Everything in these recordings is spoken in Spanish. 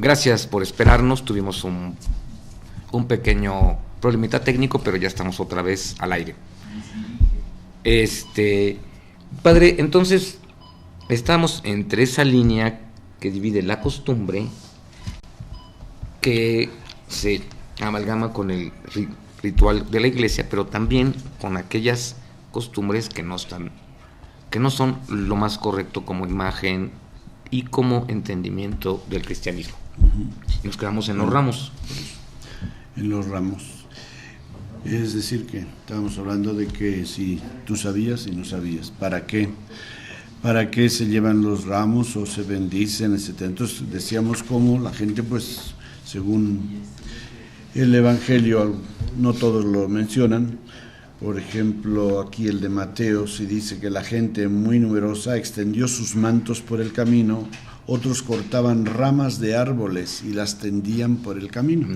Gracias por esperarnos, tuvimos un pequeño problemita técnico, pero ya estamos otra vez al aire. Padre, entonces estamos entre esa línea que divide la costumbre, que se amalgama con el ritual de la iglesia, pero también con aquellas costumbres que no son lo más correcto como imagen y como entendimiento del cristianismo. Y nos quedamos en los ramos. En los ramos. Es decir, que estábamos hablando de que si tú sabías y no sabías, ¿para qué? ¿Para qué se llevan los ramos o se bendicen, etcétera? Entonces decíamos cómo la gente, pues, según el Evangelio, no todos lo mencionan. Por ejemplo, aquí el de Mateo, sí dice que la gente muy numerosa extendió sus mantos por el camino, otros cortaban ramas de árboles y las tendían por el camino.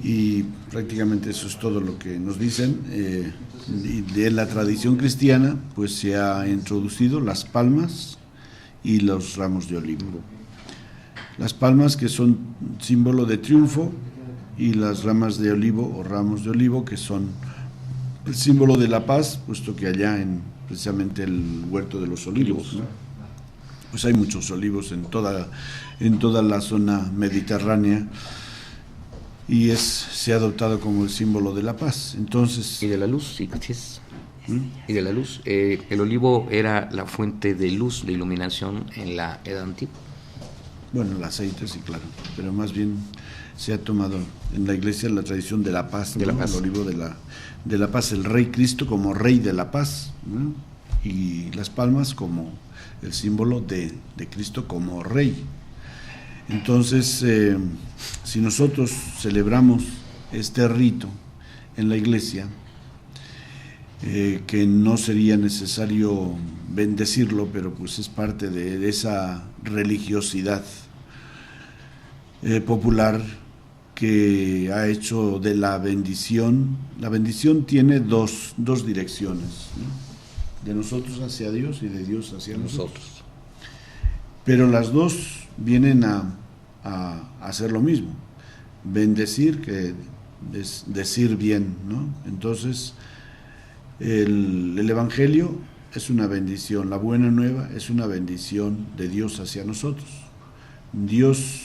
Y prácticamente eso es todo lo que nos dicen. De la tradición cristiana, pues se ha introducido las palmas y los ramos de olivo. Las palmas, que son símbolo de triunfo, y las ramas de olivo o ramos de olivo, que son el símbolo de la paz, puesto que allá en precisamente el huerto de los olivos, ¿no? Pues hay muchos olivos en toda la zona mediterránea, y se ha adoptado como el símbolo de la paz. Entonces, y de la luz, sí, y de la luz. El olivo era la fuente de luz, de iluminación en la Edad Antigua. Bueno, el aceite sí, claro, pero más bien se ha tomado en la iglesia la tradición de la paz, ¿no? De la paz. El olivo de la paz, el Rey Cristo como Rey de la paz, ¿no? Y las palmas como el símbolo de Cristo como Rey. Entonces, si nosotros celebramos este rito en la iglesia, que no sería necesario bendecirlo, pero pues es parte de esa religiosidad popular que ha hecho de la bendición tiene dos direcciones, ¿no? De nosotros hacia Dios y de Dios hacia nosotros. Pero las dos vienen a hacer lo mismo, bendecir, que es decir bien, ¿no? Entonces, el Evangelio es una bendición, la buena nueva es una bendición de Dios hacia nosotros. Dios,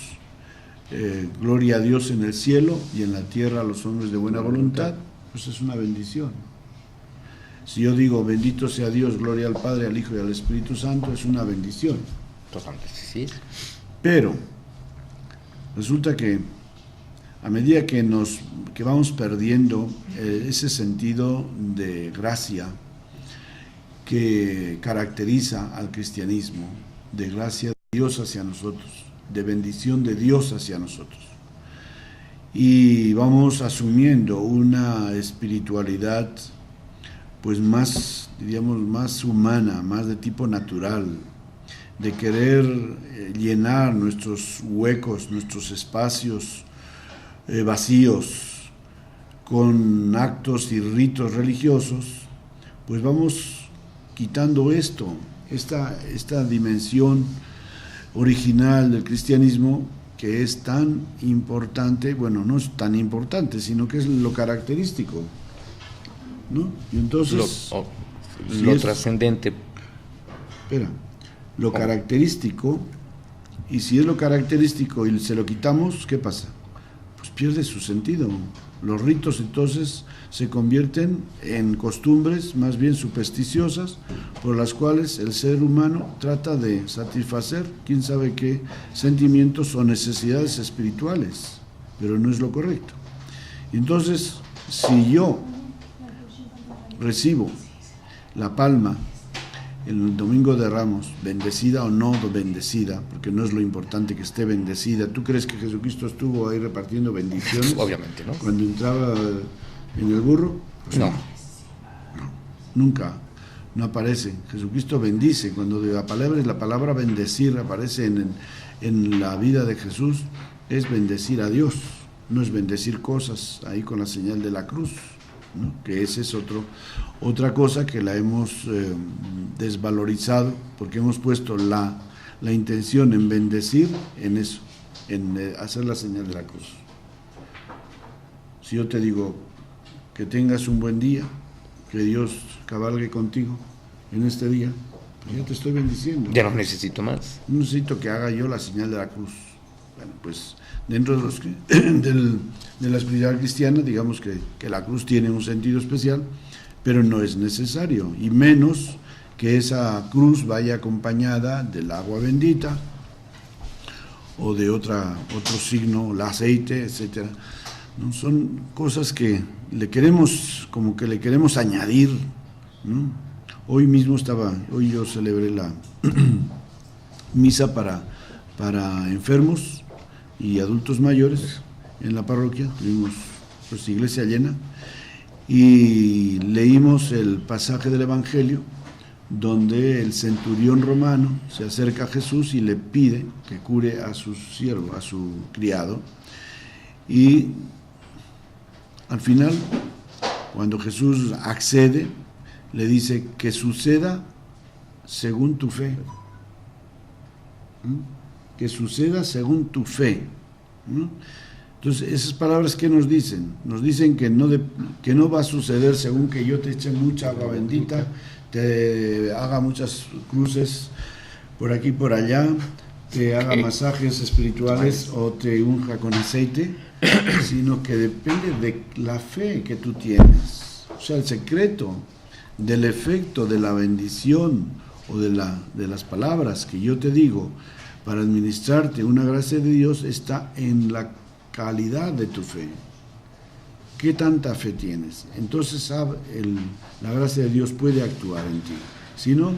gloria a Dios en el cielo y en la tierra a los hombres de buena voluntad, pues es una bendición. Si yo digo bendito sea Dios, gloria al Padre, al Hijo y al Espíritu Santo, es una bendición. Totalmente, sí. Pero resulta que a medida que vamos perdiendo ese sentido de gracia que caracteriza al cristianismo, de gracia de Dios hacia nosotros, de bendición de Dios hacia nosotros, y vamos asumiendo una espiritualidad pues más, diríamos, más humana, más de tipo natural, de querer llenar nuestros huecos, nuestros espacios vacíos con actos y ritos religiosos, pues vamos quitando esta dimensión original del cristianismo, que es tan importante. Bueno, no es tan importante, sino que es lo característico, ¿no? Y entonces lo trascendente. Espera, lo característico, y si es lo característico y se lo quitamos, ¿qué pasa? Pues pierde su sentido. Los ritos entonces se convierten en costumbres más bien supersticiosas, por las cuales el ser humano trata de satisfacer quién sabe qué sentimientos o necesidades espirituales, pero no es lo correcto. Entonces, si yo recibo la palma el domingo de Ramos, bendecida o no bendecida, porque no es lo importante que esté bendecida. ¿Tú crees que Jesucristo estuvo ahí repartiendo bendiciones? Obviamente, ¿no? Cuando entraba en el burro, pues no, nunca, no aparece. Jesucristo bendice. Cuando la palabra bendecir aparece en la vida de Jesús, es bendecir a Dios, no es bendecir cosas ahí con la señal de la cruz, ¿no? Que esa es otra cosa que la hemos desvalorizado, porque hemos puesto la la intención en bendecir, en eso, en hacer la señal de la cruz. Si yo te digo que tengas un buen día, que Dios cabalgue contigo en este día, pues ya te estoy bendiciendo. Ya no necesito más. No necesito que haga yo la señal de la cruz. Bueno, pues dentro de la espiritualidad cristiana, digamos que la cruz tiene un sentido especial, pero no es necesario, y menos que esa cruz vaya acompañada del agua bendita o de otro signo, el aceite, etcétera. ¿No? Son cosas que le queremos añadir, ¿no? Hoy yo celebré la misa para enfermos y adultos mayores en la parroquia, tuvimos pues iglesia llena, y leímos el pasaje del Evangelio donde el centurión romano se acerca a Jesús y le pide que cure a su siervo, a su criado, y al final, cuando Jesús accede, le dice que suceda según tu fe. Que suceda según tu fe. Entonces, esas palabras, ¿qué nos dicen? Nos dicen que no va a suceder según que yo te eche mucha agua bendita, te haga muchas cruces por aquí y por allá, te haga masajes espirituales o te unja con aceite, sino que depende de la fe que tú tienes. O sea, el secreto del efecto de la bendición o de las palabras que yo te digo para administrarte una gracia de Dios está en la calidad de tu fe. ¿Qué tanta fe tienes? Entonces la gracia de Dios puede actuar en ti. Si no,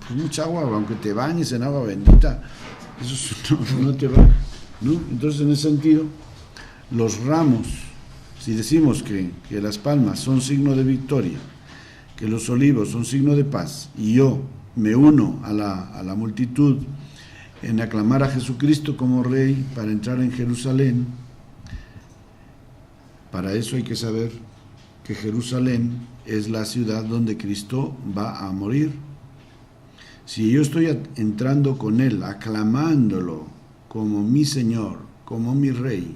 pues mucha agua, aunque te bañes en agua bendita, eso no te va, ¿no? Entonces, en ese sentido, los ramos, si decimos que las palmas son signo de victoria, que los olivos son signo de paz, y yo me uno a la multitud en aclamar a Jesucristo como Rey para entrar en Jerusalén, para eso hay que saber que Jerusalén es la ciudad donde Cristo va a morir. Si yo estoy entrando con Él, aclamándolo como mi Señor, como mi Rey,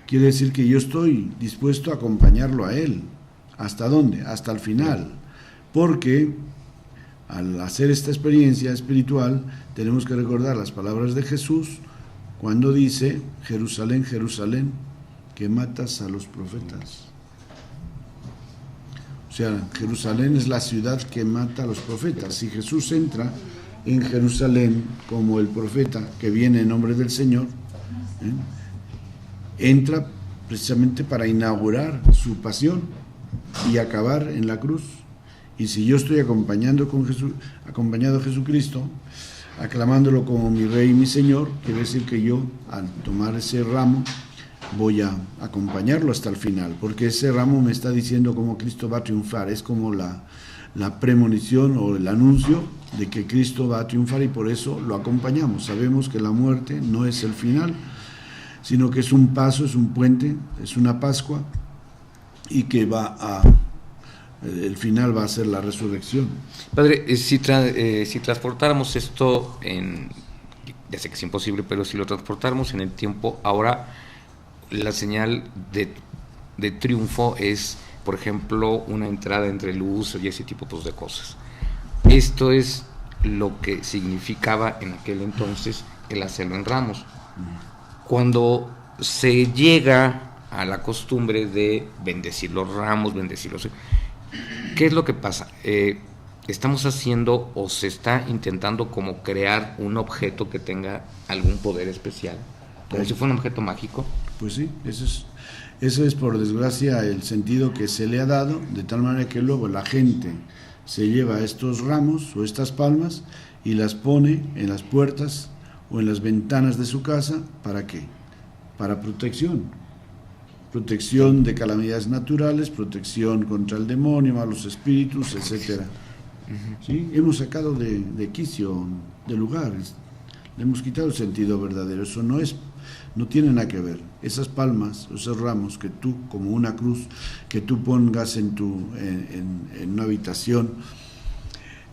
quiere decir que yo estoy dispuesto a acompañarlo a Él. ¿Hasta dónde? Hasta el final. Porque al hacer esta experiencia espiritual, tenemos que recordar las palabras de Jesús cuando dice: Jerusalén, Jerusalén, que matas a los profetas. O sea, Jerusalén es la ciudad que mata a los profetas. Si Jesús entra en Jerusalén como el profeta que viene en nombre del Señor, entra precisamente para inaugurar su pasión y acabar en la cruz. Y si yo estoy acompañado a Jesucristo, aclamándolo como mi Rey y mi Señor, quiere decir que yo, al tomar ese ramo, voy a acompañarlo hasta el final, porque ese ramo me está diciendo cómo Cristo va a triunfar. Es como la premonición o el anuncio de que Cristo va a triunfar, y por eso lo acompañamos. Sabemos que la muerte no es el final, sino que es un paso, es un puente, es una Pascua, y que el final va a ser la resurrección. Padre, si transportáramos esto ya sé que es imposible, pero si lo transportáramos en el tiempo, ahora la señal de triunfo es, por ejemplo, una entrada entre luz y ese tipo de cosas. Esto es lo que significaba en aquel entonces el hacerlo en ramos. Cuando se llega a la costumbre de bendecir los ramos, ¿qué es lo que pasa? Estamos haciendo o se está intentando como crear un objeto que tenga algún poder especial, como si fuera un objeto mágico. Pues sí, eso es por desgracia el sentido que se le ha dado, de tal manera que luego la gente se lleva estos ramos o estas palmas y las pone en las puertas o en las ventanas de su casa. ¿Para qué? Para protección de calamidades naturales, protección contra el demonio, malos espíritus, etcétera. ¿Sí? Hemos sacado de quicio, de lugar, le hemos quitado el sentido verdadero. Eso no tiene nada que ver. Esas palmas, esos ramos que tú, como una cruz, que tú pongas en una habitación,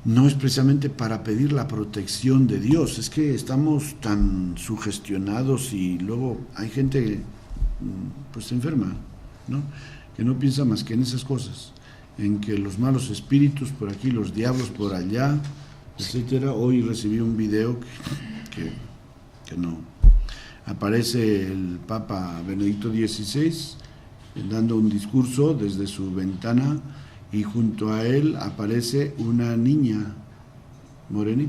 no es precisamente para pedir la protección de Dios, es que estamos tan sugestionados y luego hay gente pues enferma, ¿no? Que no piensa más que en esas cosas, en que los malos espíritus por aquí, los diablos por allá, etcétera. Hoy recibí un video que no. Aparece el Papa Benedicto XVI dando un discurso desde su ventana y junto a él aparece una niña morenita.